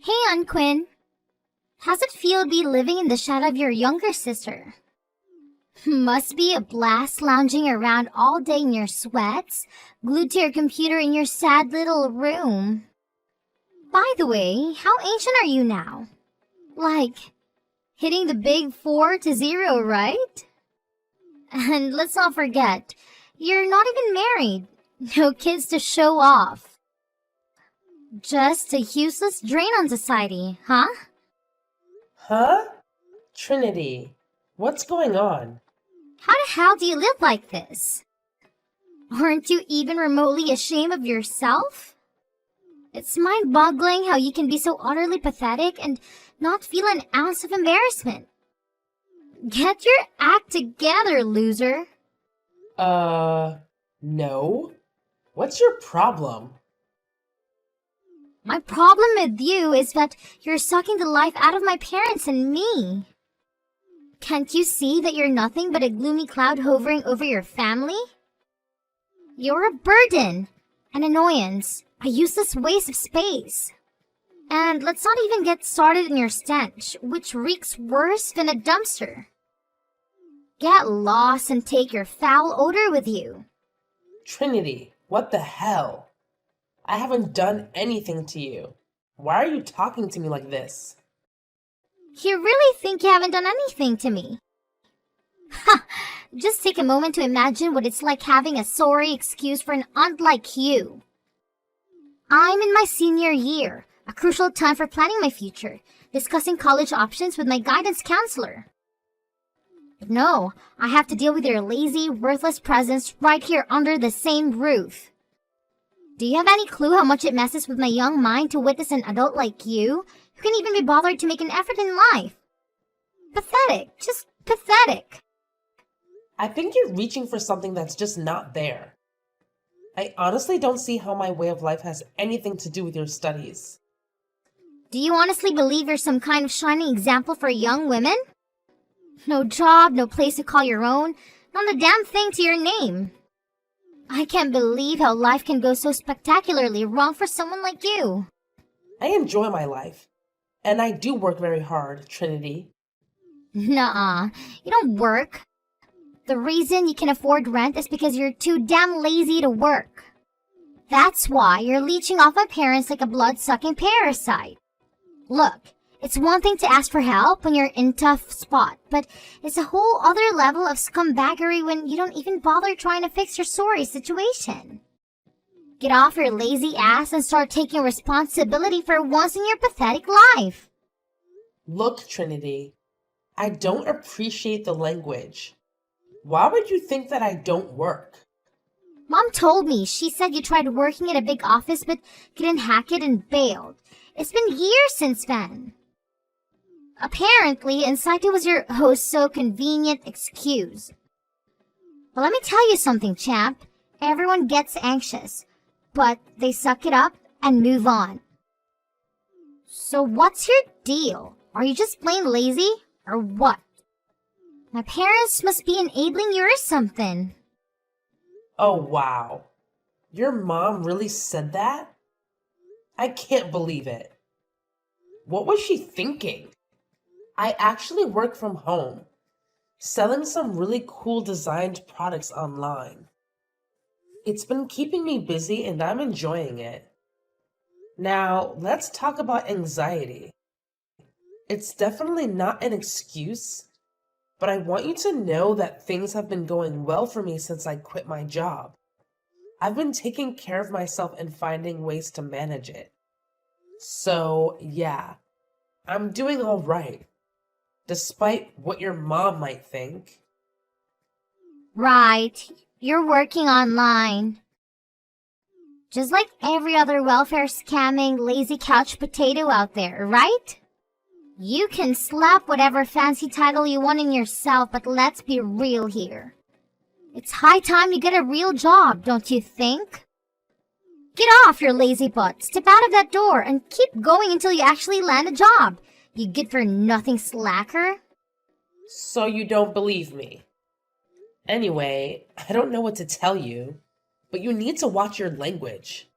Hey, Unquin. How's it feel to be living in the shadow of your younger sister? Must be a blast lounging around all day in your sweats, glued to your computer in your sad little room. By the way, how ancient are you now? Like, hitting the big 4-0, right? And let's not forget, you're not even married. No kids to show off. Just a useless drain on society, huh? Huh? Trinity, what's going on? How the hell do you live like this? Aren't you even remotely ashamed of yourself? It's mind-boggling how you can be so utterly pathetic and not feel an ounce of embarrassment. Get your act together, loser. No? What's your problem? My problem with you is that you're sucking the life out of my parents and me. Can't you see that you're nothing but a gloomy cloud hovering over your family? You're a burden, an annoyance, a useless waste of space. And let's not even get started in your stench, which reeks worse than a dumpster. Get lost and take your foul odor with you. Trinity, what the hell? I haven't done anything to you. Why are you talking to me like this? You really think you haven't done anything to me? Ha! Just take a moment to imagine what it's like having a sorry excuse for an aunt like you. I'm in my senior year, a crucial time for planning my future, discussing college options with my guidance counselor. But no, I have to deal with your lazy, worthless presence right here under the same roof. Do you have any clue how much it messes with my young mind to witness an adult like you, who can even be bothered to make an effort in life? Pathetic, just pathetic. I think you're reaching for something that's just not there. I honestly don't see how my way of life has anything to do with your studies. Do you honestly believe you're some kind of shining example for young women? No job, no place to call your own, not a damn thing to your name. I can't believe how life can go so spectacularly wrong for someone like you. I enjoy my life. And I do work very hard, Trinity. Nuh-uh, you don't work. The reason you can afford rent is because you're too damn lazy to work. That's why you're leeching off my parents like a blood-sucking parasite. Look, it's one thing to ask for help when you're in a tough spot, but it's a whole other level of scumbaggery when you don't even bother trying to fix your sorry situation. Get off your lazy ass and start taking responsibility for once in your pathetic life. Look, Trinity, I don't appreciate the language. Why would you think that I don't work? Mom told me. She said you tried working at a big office but couldn't hack it and bailed. It's been years since then. Apparently, anxiety was your oh-so-convenient excuse. But let me tell you something, champ. Everyone gets anxious, but they suck it up and move on. So what's your deal? Are you just plain lazy, or what? My parents must be enabling you or something. Oh, wow. Your mom really said that? I can't believe it. What was she thinking? I actually work from home, selling some really cool designed products online. It's been keeping me busy and I'm enjoying it. Now, let's talk about anxiety. It's definitely not an excuse, but I want you to know that things have been going well for me since I quit my job. I've been taking care of myself and finding ways to manage it. So, yeah, I'm doing all right, despite what your mom might think. Right, you're working online. Just like every other welfare scamming lazy couch potato out there, right? You can slap whatever fancy title you want in yourself, but let's be real here. It's high time you get a real job, don't you think? Get off your lazy butt, step out of that door, and keep going until you actually land a job, you good-for-nothing slacker. So you don't believe me. Anyway, I don't know what to tell you, but you need to watch your language.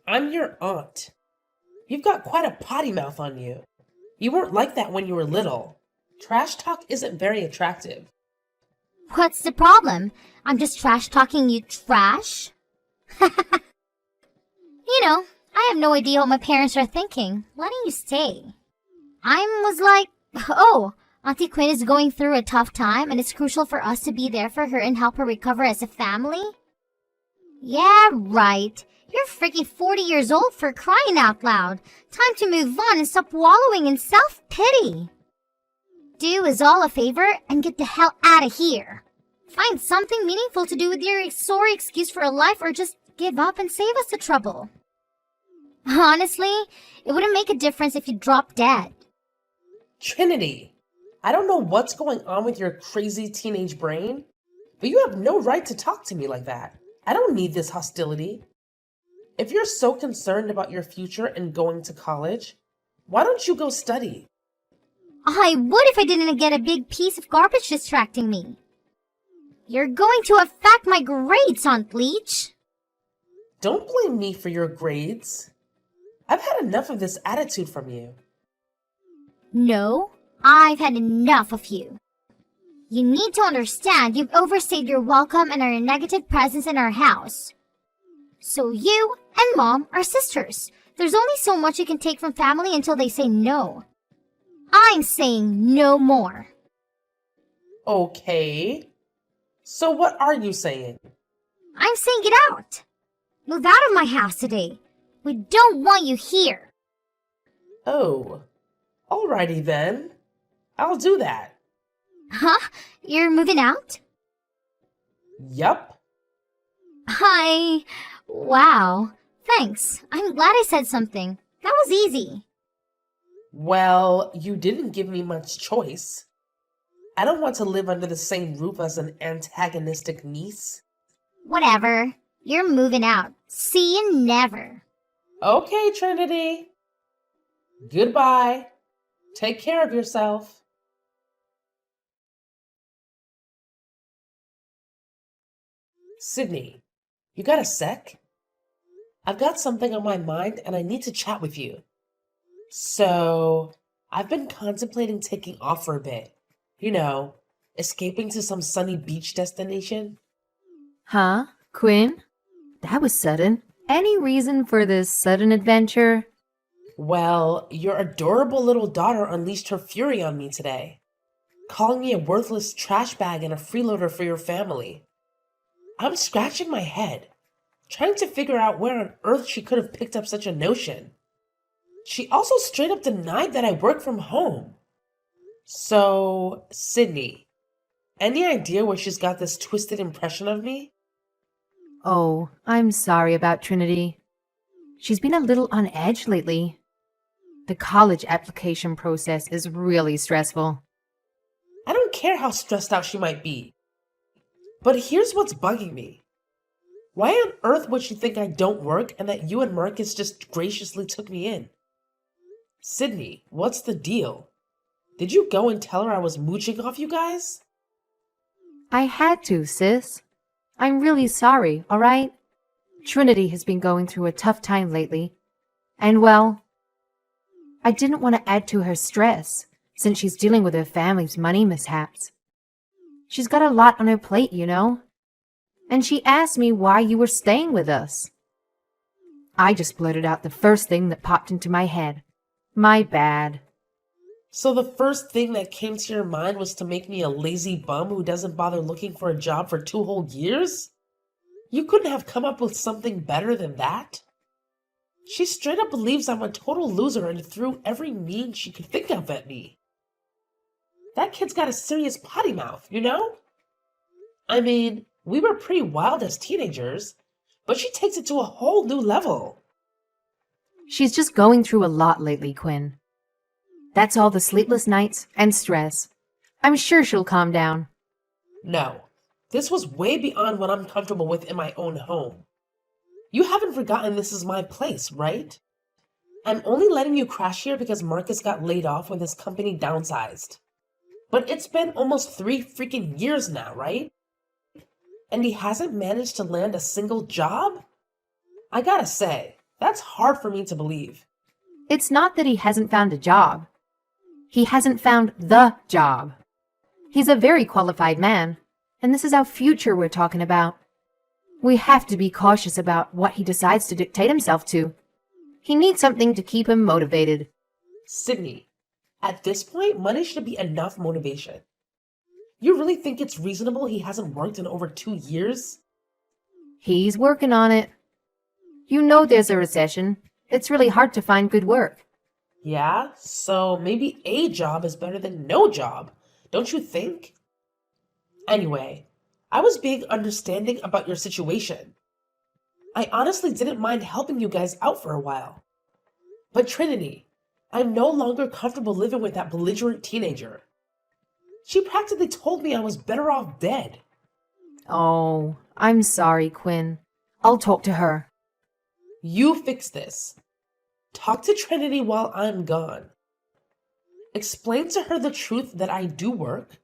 I'm your aunt. You've got quite a potty mouth on you. You weren't like that when you were little. Trash talk isn't very attractive. What's the problem? I'm just trash talking you trash? I have no idea what my parents are thinking, letting you stay. I was like, oh, Auntie Quinn is going through a tough time and it's crucial for us to be there for her and help her recover as a family? Yeah, right. You're freaking 40 years old for crying out loud. Time to move on and stop wallowing in self-pity. Do us all a favor and get the hell out of here. Find something meaningful to do with your sorry excuse for a life or just give up and save us the trouble. Honestly, it wouldn't make a difference if you dropped dead. Trinity, I don't know what's going on with your crazy teenage brain, but you have no right to talk to me like that. I don't need this hostility. If you're so concerned about your future and going to college, why don't you go study? I would if I didn't get a big piece of garbage distracting me. You're going to affect my grades, Aunt Leech. Don't blame me for your grades. I've had enough of this attitude from you. No, I've had enough of you. You need to understand you've overstayed your welcome and are a negative presence in our house. So you and Mom are sisters. There's only so much you can take from family until they say no. I'm saying no more. Okay. So what are you saying? I'm saying get out. Move out of my house today. We don't want you here. Oh, alrighty then. I'll do that. Huh? You're moving out? Yup. Wow. Thanks. I'm glad I said something. That was easy. Well, you didn't give me much choice. I don't want to live under the same roof as an antagonistic niece. Whatever. You're moving out. See you never. Okay, Trinity. Goodbye. Take care of yourself. Sydney, you got a sec? I've got something on my mind and I need to chat with you. So, I've been contemplating taking off for a bit. Escaping to some sunny beach destination. Huh? Quinn? That was sudden. Any reason for this sudden adventure? Well, your adorable little daughter unleashed her fury on me today, calling me a worthless trash bag and a freeloader for your family. I'm scratching my head, trying to figure out where on earth she could have picked up such a notion. She also straight up denied that I work from home. So, Sydney, any idea where she's got this twisted impression of me? Oh, I'm sorry about Trinity. She's been a little on edge lately. The college application process is really stressful. I don't care how stressed out she might be. But here's what's bugging me. Why on earth would she think I don't work and that you and Marcus just graciously took me in? Sydney, what's the deal? Did you go and tell her I was mooching off you guys? I had to, sis. I'm really sorry, all right? Trinity has been going through a tough time lately. And well, I didn't want to add to her stress since she's dealing with her family's money mishaps. She's got a lot on her plate, And she asked me why you were staying with us. I just blurted out the first thing that popped into my head. My bad. So the first thing that came to your mind was to make me a lazy bum who doesn't bother looking for a job for 2 whole years? You couldn't have come up with something better than that? She straight up believes I'm a total loser and threw every mean she could think of at me. That kid's got a serious potty mouth, I mean, we were pretty wild as teenagers, but she takes it to a whole new level. She's just going through a lot lately, Quinn. That's all the sleepless nights and stress. I'm sure she'll calm down. No, this was way beyond what I'm comfortable with in my own home. You haven't forgotten this is my place, right? I'm only letting you crash here because Marcus got laid off when his company downsized. But it's been almost 3 freaking years now, right? And he hasn't managed to land a single job? I gotta say, that's hard for me to believe. It's not that he hasn't found a job. He hasn't found the job. He's a very qualified man, and this is our future we're talking about. We have to be cautious about what he decides to dictate himself to. He needs something to keep him motivated. Sydney, at this point, money should be enough motivation. You really think it's reasonable he hasn't worked in over 2 years? He's working on it. You know there's a recession. It's really hard to find good work. Yeah, so maybe a job is better than no job, don't you think? Anyway, I was being understanding about your situation. I honestly didn't mind helping you guys out for a while. But Trinity, I'm no longer comfortable living with that belligerent teenager. She practically told me I was better off dead. Oh, I'm sorry, Quinn. I'll talk to her. You fix this. Talk to Trinity while I'm gone. Explain to her the truth that I do work,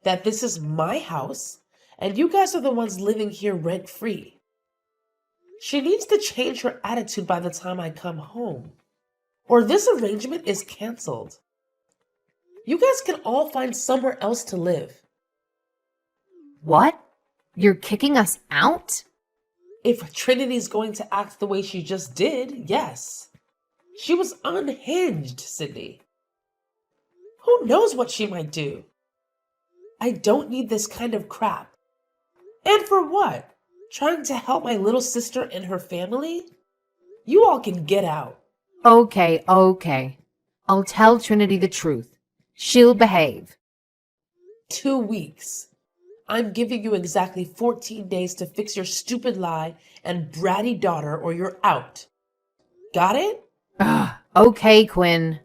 that this is my house, and you guys are the ones living here rent-free. She needs to change her attitude by the time I come home, or this arrangement is canceled. You guys can all find somewhere else to live. What? You're kicking us out? If Trinity's going to act the way she just did, yes. She was unhinged, Sydney. Who knows what she might do? I don't need this kind of crap. And for what? Trying to help my little sister and her family? You all can get out. Okay. I'll tell Trinity the truth. She'll behave. 2 weeks. I'm giving you exactly 14 days to fix your stupid lie and bratty daughter or you're out. Got it? Okay, Quinn.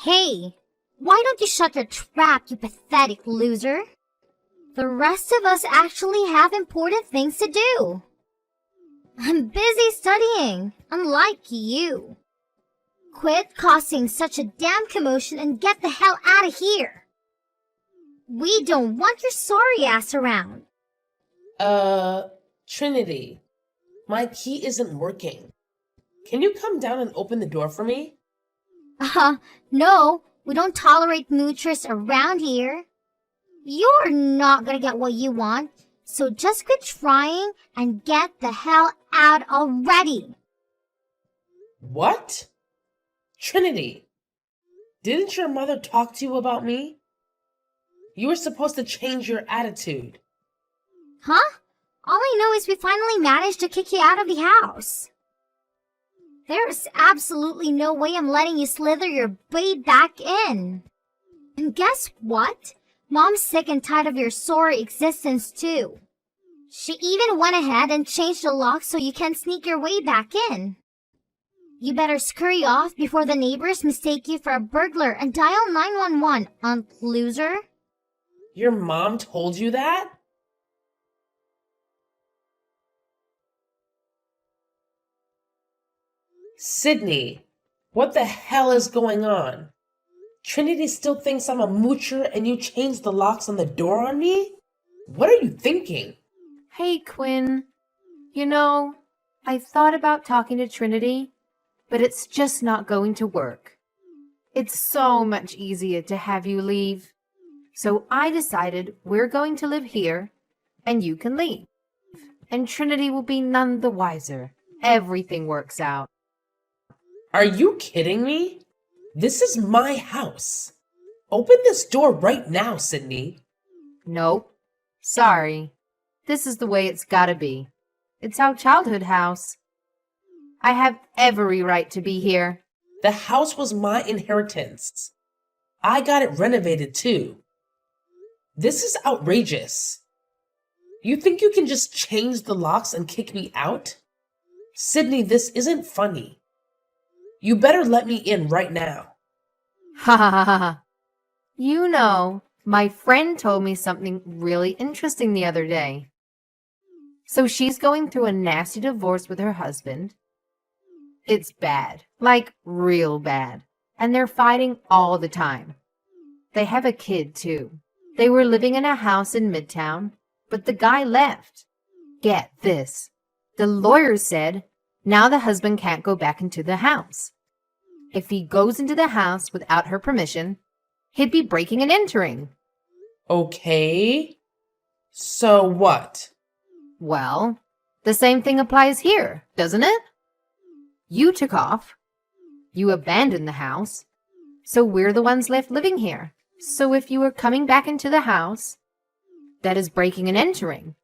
Hey, why don't you shut your trap, you pathetic loser? The rest of us actually have important things to do. I'm busy studying, unlike you. Quit causing such a damn commotion and get the hell out of here. We don't want your sorry ass around. Trinity, my key isn't working. Can you come down and open the door for me? No, we don't tolerate moochers around here. You're not gonna get what you want, so just quit trying and get the hell out already. What? Trinity, didn't your mother talk to you about me? You were supposed to change your attitude. Huh? All I know is we finally managed to kick you out of the house. There's absolutely no way I'm letting you slither your way back in. And guess what? Mom's sick and tired of your sorry existence too. She even went ahead and changed the lock so you can sneak your way back in. You better scurry off before the neighbors mistake you for a burglar and dial 911, loser. Your mom told you that? Sydney, what the hell is going on? Trinity still thinks I'm a moocher and you changed the locks on the door on me? What are you thinking? Hey, Quinn. You know, I thought about talking to Trinity, but it's just not going to work. It's so much easier to have you leave. So I decided we're going to live here, and you can leave. And Trinity will be none the wiser. Everything works out. Are you kidding me? This is my house. Open this door right now, Sydney. Nope. Sorry. This is the way it's gotta be. It's our childhood house. I have every right to be here. The house was my inheritance. I got it renovated too. This is outrageous. You think you can just change the locks and kick me out? Sydney, this isn't funny. You better let me in right now. Ha ha ha ha. You know, my friend told me something really interesting the other day. So she's going through a nasty divorce with her husband. It's bad, like real bad. And they're fighting all the time. They have a kid too. They were living in a house in Midtown, but the guy left. Get this. The lawyer said now the husband can't go back into the house. If he goes into the house without her permission, he'd be breaking and entering. Okay. So what? Well, the same thing applies here, doesn't it? You took off. You abandoned the house. So we're the ones left living here. So if you were coming back into the house, that is breaking and entering.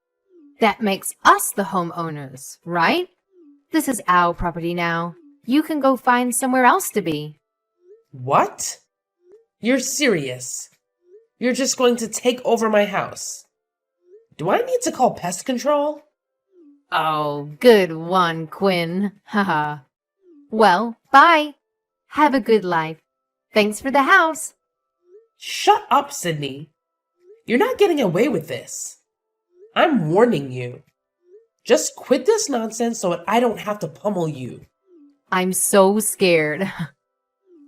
That makes us the homeowners, right? This is our property now. You can go find somewhere else to be. What? You're serious? You're just going to take over my house? Do I need to call pest control? Oh, good one, Quinn. Haha. Well, bye. Have a good life. Thanks for the house. Shut up, Sydney. You're not getting away with this. I'm warning you. Just quit this nonsense so that I don't have to pummel you. I'm so scared.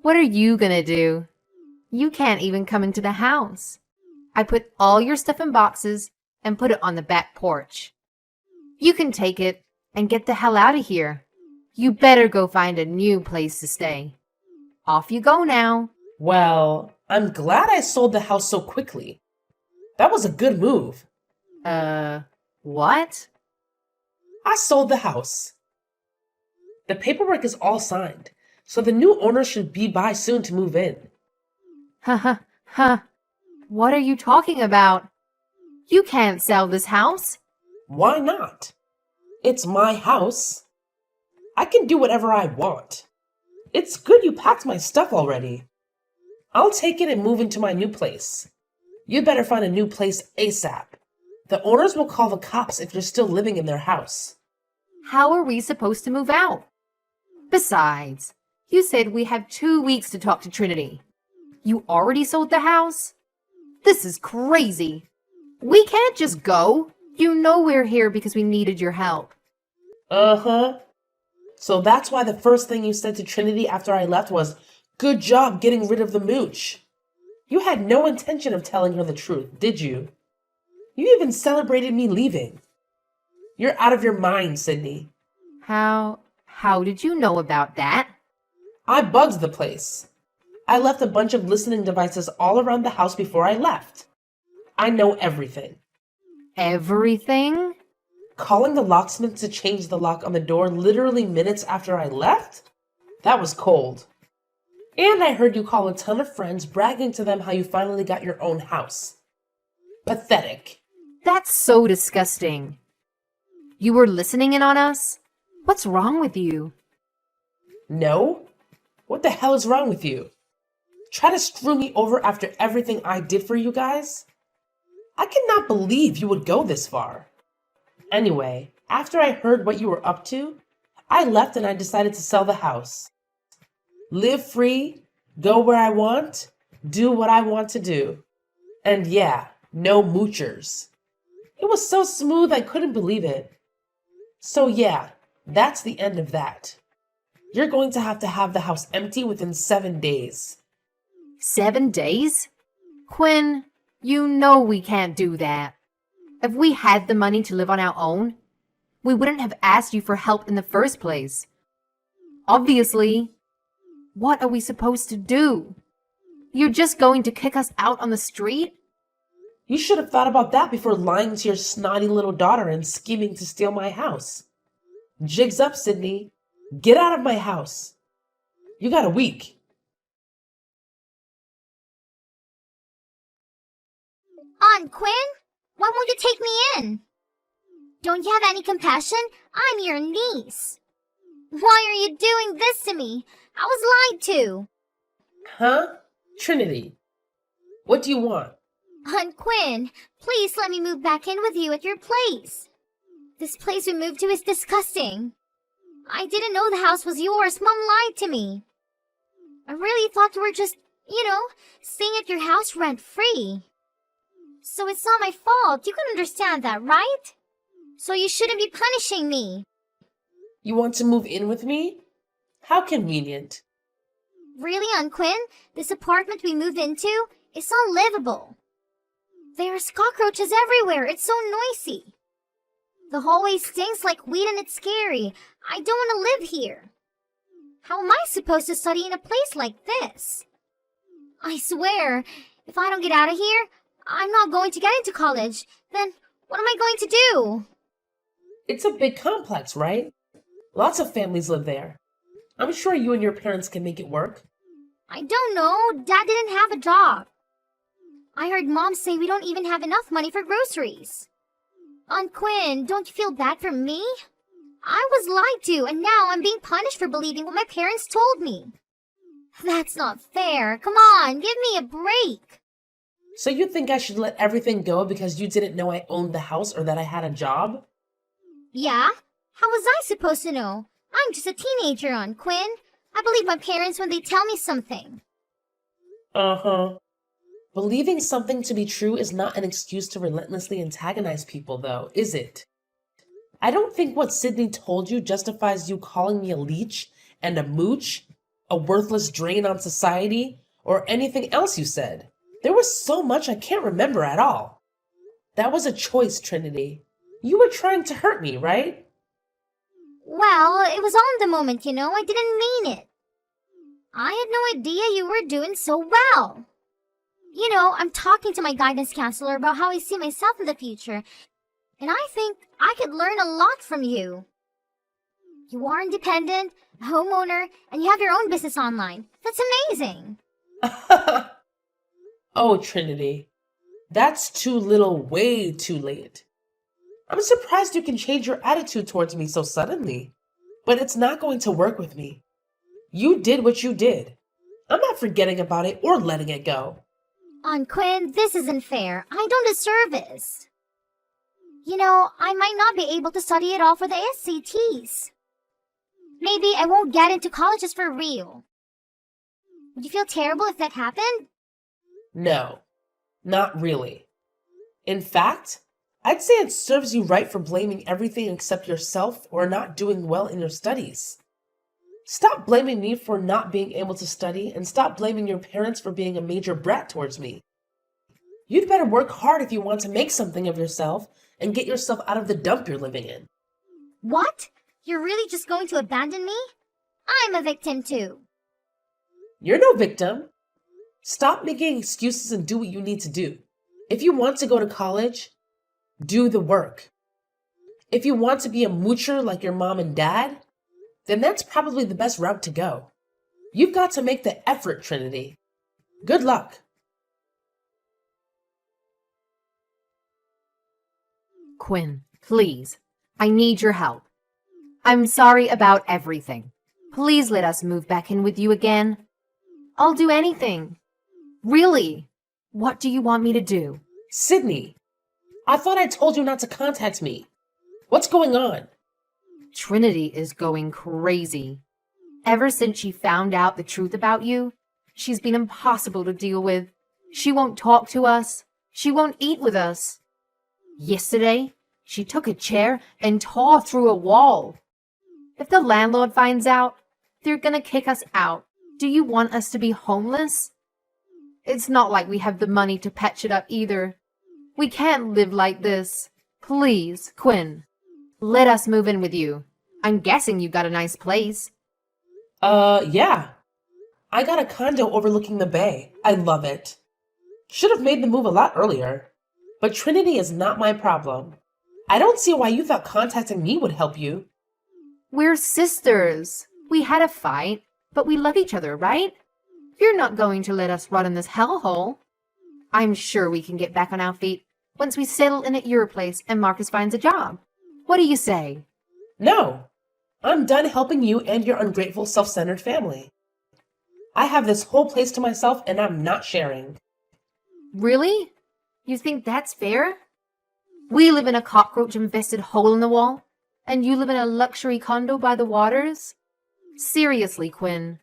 What are you gonna do? You can't even come into the house. I put all your stuff in boxes and put it on the back porch. You can take it and get the hell out of here. You better go find a new place to stay. Off you go now. Well, I'm glad I sold the house so quickly. That was a good move. What? I sold the house. The paperwork is all signed, so the new owner should be by soon to move in. What are you talking about? You can't sell this house. Why not? It's my house. I can do whatever I want. It's good you packed my stuff already. I'll take it and move into my new place. You'd better find a new place ASAP. The owners will call the cops if you're still living in their house. How are we supposed to move out? Besides, you said we have 2 weeks to talk to Trinity. You already sold the house? This is crazy. We can't just go. You know we're here because we needed your help. Uh-huh. So that's why the first thing you said to Trinity after I left was, "Good job getting rid of the mooch." You had no intention of telling her the truth, did you? You even celebrated me leaving. You're out of your mind, Sydney. How did you know about that? I bugged the place. I left a bunch of listening devices all around the house before I left. I know everything. Everything? Calling the locksmith to change the lock on the door literally minutes after I left? That was cold. And I heard you call a ton of friends bragging to them how you finally got your own house. Pathetic. That's so disgusting. You were listening in on us? What's wrong with you? No? What the hell is wrong with you? Try to screw me over after everything I did for you guys? I cannot believe you would go this far. Anyway, after I heard what you were up to, I left and I decided to sell the house. Live free, go where I want, do what I want to do. And yeah, no moochers. It was so smooth I couldn't believe it. So yeah, that's the end of that. You're going to have the house empty within 7 days. 7 days? Quinn, you know we can't do that. If we had the money to live on our own, we wouldn't have asked you for help in the first place. Obviously, what are we supposed to do? You're just going to kick us out on the street? You should have thought about that before lying to your snotty little daughter and scheming to steal my house. Jigs up, Sydney. Get out of my house. You got a week. Aunt Quinn, why won't you take me in? Don't you have any compassion? I'm your niece. Why are you doing this to me? I was lied to. Huh? Trinity, what do you want? Aunt Quinn, please let me move back in with you at your place. This place we moved to is disgusting. I didn't know the house was yours. Mom lied to me. I really thought you were just, staying at your house rent-free. So it's not my fault. You can understand that, right? So you shouldn't be punishing me. You want to move in with me? How convenient. Really, Aunt Quinn? This apartment we moved into is unlivable. There are cockroaches everywhere. It's so noisy. The hallway stinks like weed and it's scary. I don't want to live here. How am I supposed to study in a place like this? I swear, if I don't get out of here, I'm not going to get into college. Then what am I going to do? It's a big complex, right? Lots of families live there. I'm sure you and your parents can make it work. I don't know. Dad didn't have a job. I heard Mom say we don't even have enough money for groceries. Aunt Quinn, don't you feel bad for me? I was lied to, and now I'm being punished for believing what my parents told me. That's not fair. Come on, give me a break. So you think I should let everything go because you didn't know I owned the house or that I had a job? Yeah? How was I supposed to know? I'm just a teenager, Aunt Quinn. I believe my parents when they tell me something. Uh-huh. Believing something to be true is not an excuse to relentlessly antagonize people, though, is it? I don't think what Sydney told you justifies you calling me a leech and a mooch, a worthless drain on society, or anything else you said. There was so much I can't remember at all. That was a choice, Trinity. You were trying to hurt me, right? Well, it was on the moment, you know. I didn't mean it. I had no idea you were doing so well. You know, I'm talking to my guidance counselor about how I see myself in the future, and I think I could learn a lot from you. You are independent, a homeowner, and you have your own business online. That's amazing. Oh, Trinity. That's too little, way too late. I'm surprised you can change your attitude towards me so suddenly. But it's not going to work with me. You did what you did. I'm not forgetting about it or letting it go. Aunt Quinn, this isn't fair. I don't deserve this. You know, I might not be able to study at all for the SATs. Maybe I won't get into colleges for real. Would you feel terrible if that happened? No, not really. In fact, I'd say it serves you right for blaming everything except yourself or not doing well in your studies. Stop blaming me for not being able to study and stop blaming your parents for being a major brat towards me. You'd better work hard if you want to make something of yourself and get yourself out of the dump you're living in. What? You're really just going to abandon me? I'm a victim too. You're no victim. Stop making excuses and do what you need to do. If you want to go to college, do the work. If you want to be a moocher like your mom and dad, then that's probably the best route to go. You've got to make the effort, Trinity. Good luck. Quinn, please. I need your help. I'm sorry about everything. Please let us move back in with you again. I'll do anything. Really? What do you want me to do? Sydney, I thought I told you not to contact me. What's going on? Trinity is going crazy. Ever since she found out the truth about you, she's been impossible to deal with. She won't talk to us. She won't eat with us. Yesterday, she took a chair and tore through a wall. If the landlord finds out, they're gonna kick us out. Do you want us to be homeless? It's not like we have the money to patch it up either. We can't live like this. Please, Quinn, let us move in with you. I'm guessing you got a nice place. Yeah. I got a condo overlooking the bay. I love it. Should have made the move a lot earlier. But Trinity is not my problem. I don't see why you thought contacting me would help you. We're sisters. We had a fight, but we love each other, right? You're not going to let us rot in this hellhole. I'm sure we can get back on our feet once we settle in at your place and Marcus finds a job. What do you say? No. I'm done helping you and your ungrateful, self-centered family. I have this whole place to myself and I'm not sharing. Really? You think that's fair? We live in a cockroach-infested hole in the wall, and you live in a luxury condo by the waters? Seriously, Quinn.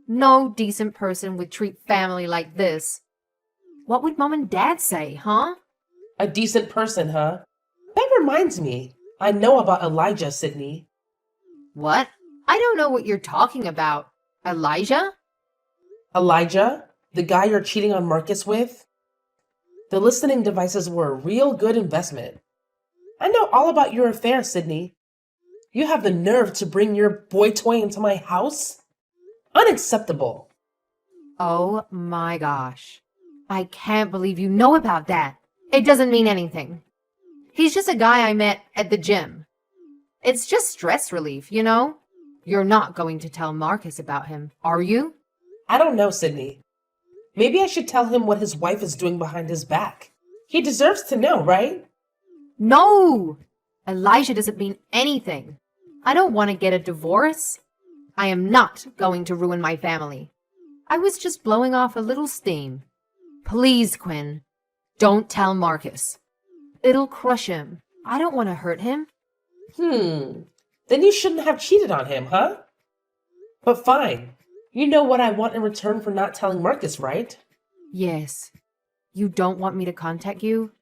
No decent person would treat family like this. What would Mom and Dad say, huh? A decent person, huh? That reminds me. I know about Elijah, Sydney. What? I don't know what you're talking about. Elijah? Elijah? The guy you're cheating on Marcus with? The listening devices were a real good investment. I know all about your affair, Sydney. You have the nerve to bring your boy toy into my house? Unacceptable. Oh my gosh. I can't believe you know about that. It doesn't mean anything. He's just a guy I met at the gym. It's just stress relief, you know? You're not going to tell Marcus about him, are you? I don't know, Sydney. Maybe I should tell him what his wife is doing behind his back. He deserves to know, right? No! Elijah doesn't mean anything. I don't want to get a divorce. I am not going to ruin my family. I was just blowing off a little steam. Please, Quinn, don't tell Marcus. It'll crush him. I don't want to hurt him. Then you shouldn't have cheated on him, huh? But fine. You know what I want in return for not telling Marcus, right? Yes. You don't want me to contact you?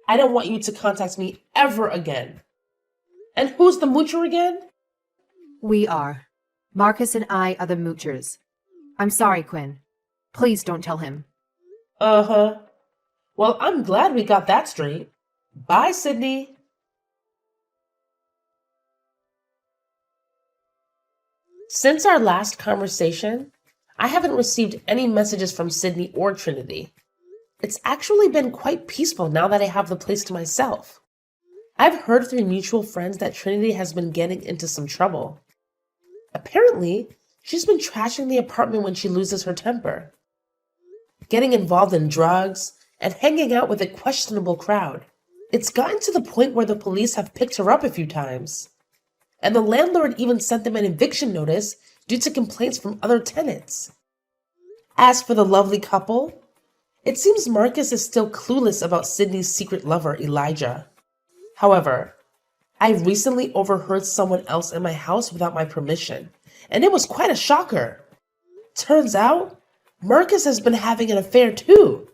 I don't want you to contact me ever again. And who's the moocher again? We are. Marcus and I are the moochers. I'm sorry, Quinn. Please don't tell him. Uh-huh. Well, I'm glad we got that straight. Bye, Sydney. Since our last conversation, I haven't received any messages from Sydney or Trinity. It's actually been quite peaceful now that I have the place to myself. I've heard through mutual friends that Trinity has been getting into some trouble. Apparently, she's been trashing the apartment when she loses her temper, getting involved in drugs, and hanging out with a questionable crowd. It's gotten to the point where the police have picked her up a few times, and the landlord even sent them an eviction notice due to complaints from other tenants. As for the lovely couple, it seems Marcus is still clueless about Sydney's secret lover, Elijah. However, I recently overheard someone else in my house without my permission, and it was quite a shocker. Turns out, Marcus has been having an affair too.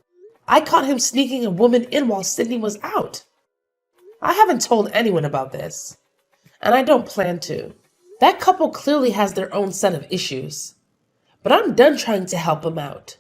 I caught him sneaking a woman in while Sydney was out. I haven't told anyone about this, and I don't plan to. That couple clearly has their own set of issues, but I'm done trying to help them out.